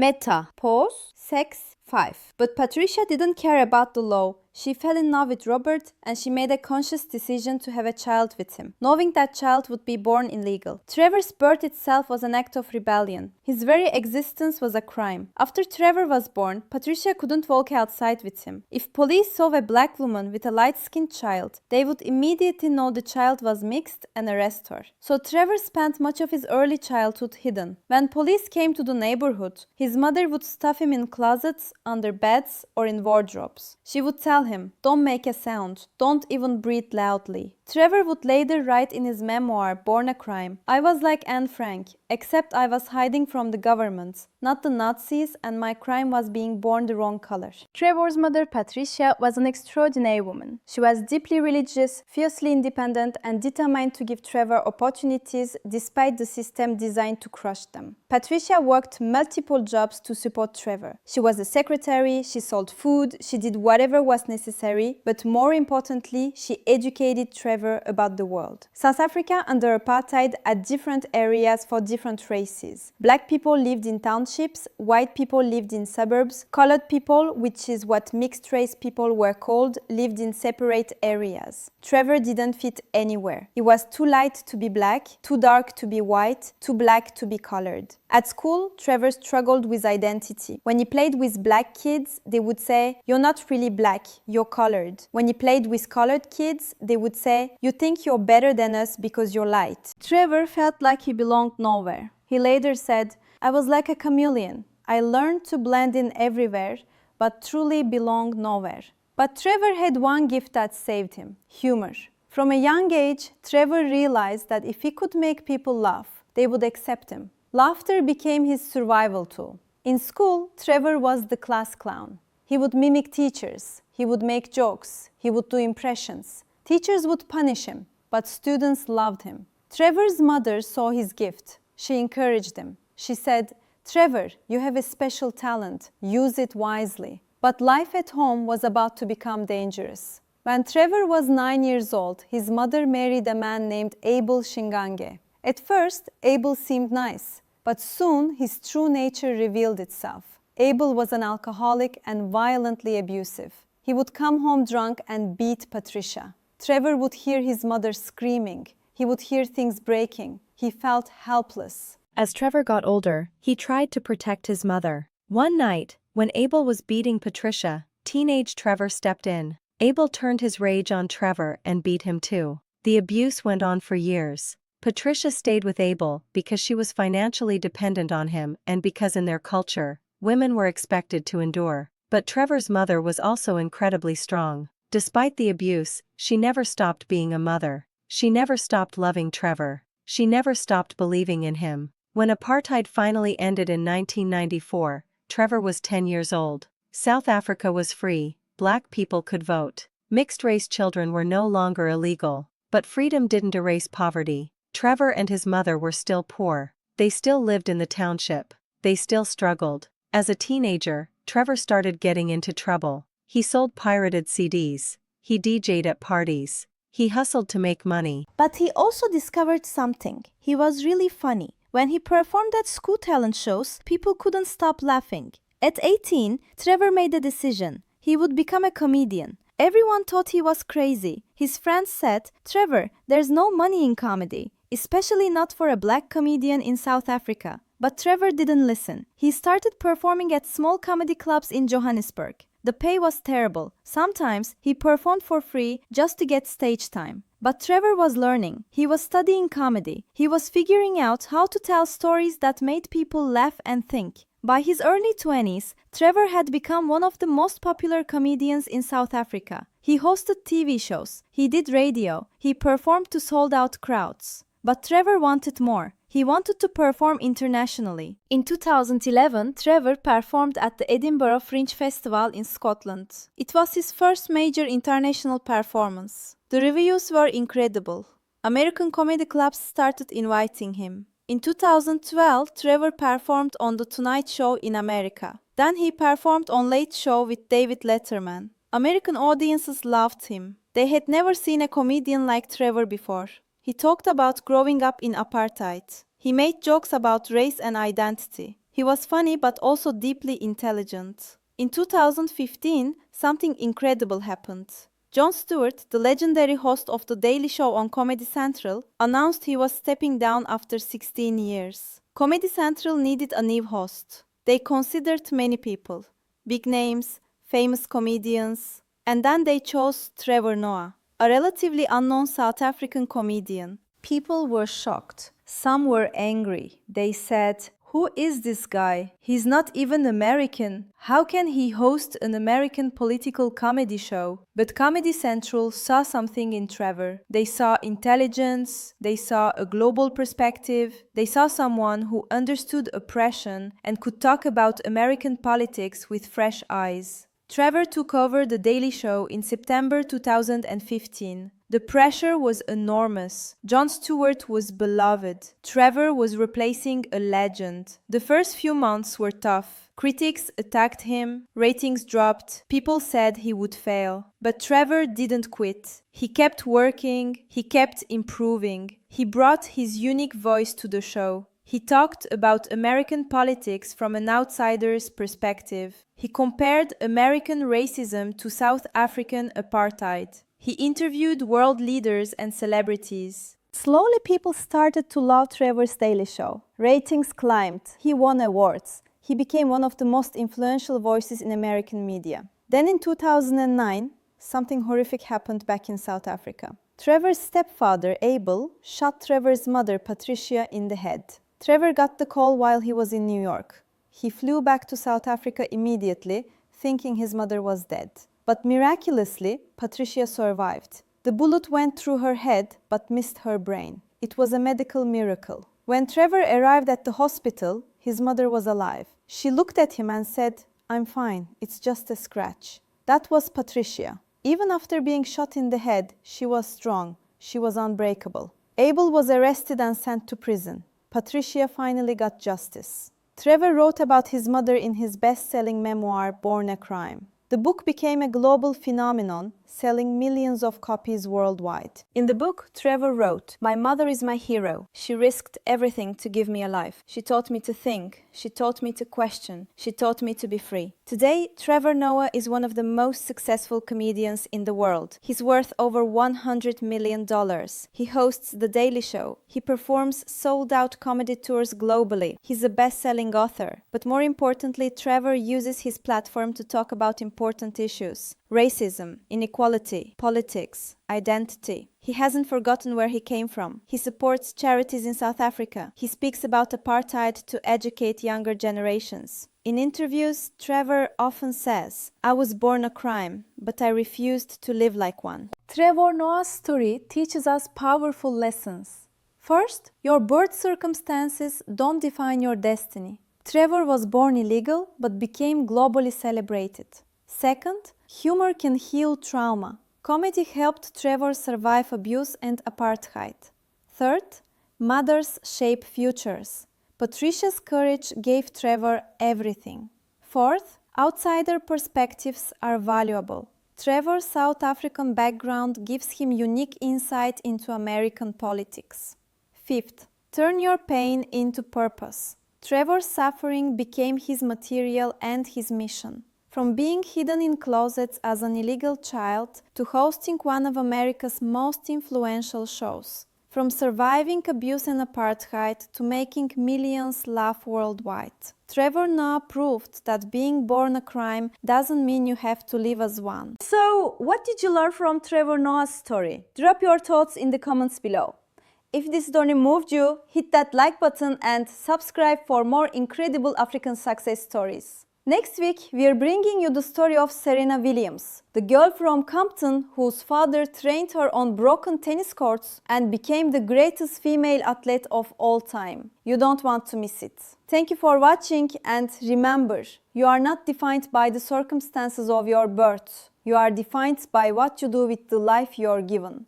Meta. Pause. Sex. 5. But Patricia didn't care about the law. She fell in love with Robert and she made a conscious decision to have a child with him, knowing that child would be born illegal. Trevor's birth itself was an act of rebellion. His very existence was a crime. After Trevor was born, Patricia couldn't walk outside with him. If police saw a black woman with a light-skinned child, they would immediately know the child was mixed and arrest her. So Trevor spent much of his early childhood hidden. When police came to the neighborhood, his mother would stuff him in closets, under beds, or in wardrobes. She would tell him, "Don't make a sound, don't even breathe loudly." Trevor would later write in his memoir, Born a Crime, "I was like Anne Frank, except I was hiding from the government, not the Nazis, and my crime was being born the wrong color." Trevor's mother, Patricia, was an extraordinary woman. She was deeply religious, fiercely independent, and determined to give Trevor opportunities despite the system designed to crush them. Patricia worked multiple jobs to support Trevor. She was a secretary, she sold food, she did whatever was necessary, but more importantly, she educated Trevor about the world. South Africa under apartheid had different areas for different races. Black people lived in townships, white people lived in suburbs, colored people, which is what mixed race people were called, lived in separate areas. Trevor didn't fit anywhere. He was too light to be black, too dark to be white, too black to be colored. At school, Trevor struggled with identity. When he played with black kids, they would say, "You're not really black, you're colored." When he played with colored kids, they would say, "You think you're better than us because you're light." Trevor felt like he belonged nowhere. He later said, "I was like a chameleon. I learned to blend in everywhere, but truly belonged nowhere." But Trevor had one gift that saved him: humor. From a young age, Trevor realized that if he could make people laugh, they would accept him. Laughter became his survival tool. In school, Trevor was the class clown. He would mimic teachers, he would make jokes, he would do impressions. Teachers would punish him, but students loved him. Trevor's mother saw his gift. She encouraged him. She said, "Trevor, you have a special talent. Use it wisely." But life at home was about to become dangerous. When Trevor was 9 years old, his mother married a man named Abel Shingange. At first, Abel seemed nice, but soon his true nature revealed itself. Abel was an alcoholic and violently abusive. He would come home drunk and beat Patricia. Trevor would hear his mother screaming. He would hear things breaking. He felt helpless. As Trevor got older, he tried to protect his mother. One night, when Abel was beating Patricia, teenage Trevor stepped in. Abel turned his rage on Trevor and beat him too. The abuse went on for years. Patricia stayed with Abel because she was financially dependent on him and because in their culture, women were expected to endure. But Trevor's mother was also incredibly strong. Despite the abuse, she never stopped being a mother. She never stopped loving Trevor. She never stopped believing in him. When apartheid finally ended in 1994, Trevor was 10 years old. South Africa was free, black people could vote. Mixed-race children were no longer illegal. But freedom didn't erase poverty. Trevor and his mother were still poor. They still lived in the township. They still struggled. As a teenager, Trevor started getting into trouble. He sold pirated CDs. He DJ'd at parties. He hustled to make money. But he also discovered something. He was really funny. When he performed at school talent shows, people couldn't stop laughing. At 18, Trevor made a decision. He would become a comedian. Everyone thought he was crazy. His friends said, "Trevor, there's no money in comedy, especially not for a black comedian in South Africa." But Trevor didn't listen. He started performing at small comedy clubs in Johannesburg. The pay was terrible. Sometimes he performed for free just to get stage time. But Trevor was learning. He was studying comedy. He was figuring out how to tell stories that made people laugh and think. By his early 20s, Trevor had become one of the most popular comedians in South Africa. He hosted TV shows, he did radio, he performed to sold-out crowds. But Trevor wanted more. He wanted to perform internationally. In 2011, Trevor performed at the Edinburgh Fringe Festival in Scotland. It was his first major international performance. The reviews were incredible. American comedy clubs started inviting him. In 2012, Trevor performed on The Tonight Show in America. Then he performed on Late Show with David Letterman. American audiences loved him. They had never seen a comedian like Trevor before. He talked about growing up in apartheid. He made jokes about race and identity. He was funny but also deeply intelligent. In 2015, something incredible happened. Jon Stewart, the legendary host of The Daily Show on Comedy Central, announced he was stepping down after 16 years. Comedy Central needed a new host. They considered many people, big names, famous comedians, and then they chose Trevor Noah, a relatively unknown South African comedian. People were shocked. Some were angry. They said, "Who is this guy? He's not even American. How can he host an American political comedy show?" But Comedy Central saw something in Trevor. They saw intelligence, they saw a global perspective, they saw someone who understood oppression and could talk about American politics with fresh eyes. Trevor took over The Daily Show in September 2015. The pressure was enormous. Jon Stewart was beloved. Trevor was replacing a legend. The first few months were tough. Critics attacked him, ratings dropped, people said he would fail. But Trevor didn't quit. He kept working, he kept improving. He brought his unique voice to the show. He talked about American politics from an outsider's perspective. He compared American racism to South African apartheid. He interviewed world leaders and celebrities. Slowly, people started to love Trevor's Daily Show. Ratings climbed. He won awards. He became one of the most influential voices in American media. Then in 2009, something horrific happened back in South Africa. Trevor's stepfather, Abel, shot Trevor's mother, Patricia, in the head. Trevor got the call while he was in New York. He flew back to South Africa immediately, thinking his mother was dead. But miraculously, Patricia survived. The bullet went through her head but missed her brain. It was a medical miracle. When Trevor arrived at the hospital, his mother was alive. She looked at him and said, "I'm fine, it's just a scratch." That was Patricia. Even after being shot in the head, she was strong. She was unbreakable. Abel was arrested and sent to prison. Patricia finally got justice. Trevor wrote about his mother in his best-selling memoir, Born a Crime. The book became a global phenomenon, selling millions of copies worldwide. In the book, Trevor wrote, "My mother is my hero. She risked everything to give me a life. She taught me to think. She taught me to question. She taught me to be free." Today, Trevor Noah is one of the most successful comedians in the world. He's worth over $100 million. He hosts The Daily Show. He performs sold-out comedy tours globally. He's a best-selling author. But more importantly, Trevor uses his platform to talk about important issues: racism, inequality, politics, identity. He hasn't forgotten where he came from. He supports charities in South Africa. He speaks about apartheid to educate younger generations. In interviews, Trevor often says, "I was born a crime, but I refused to live like one." Trevor Noah's story teaches us powerful lessons. First, your birth circumstances don't define your destiny. Trevor was born illegal but became globally celebrated. Second, humor can heal trauma. Comedy helped Trevor survive abuse and apartheid. Third, mothers shape futures. Patricia's courage gave Trevor everything. Fourth, outsider perspectives are valuable. Trevor's South African background gives him unique insight into American politics. Fifth, turn your pain into purpose. Trevor's suffering became his material and his mission. From being hidden in closets as an illegal child to hosting one of America's most influential shows. From surviving abuse and apartheid to making millions laugh worldwide. Trevor Noah proved that being born a crime doesn't mean you have to live as one. So, what did you learn from Trevor Noah's story? Drop your thoughts in the comments below. If this story moved you, hit that like button and subscribe for more incredible African success stories. Next week, we are bringing you the story of Serena Williams, the girl from Compton whose father trained her on broken tennis courts and became the greatest female athlete of all time. You don't want to miss it. Thank you for watching, and remember, you are not defined by the circumstances of your birth. You are defined by what you do with the life you are given.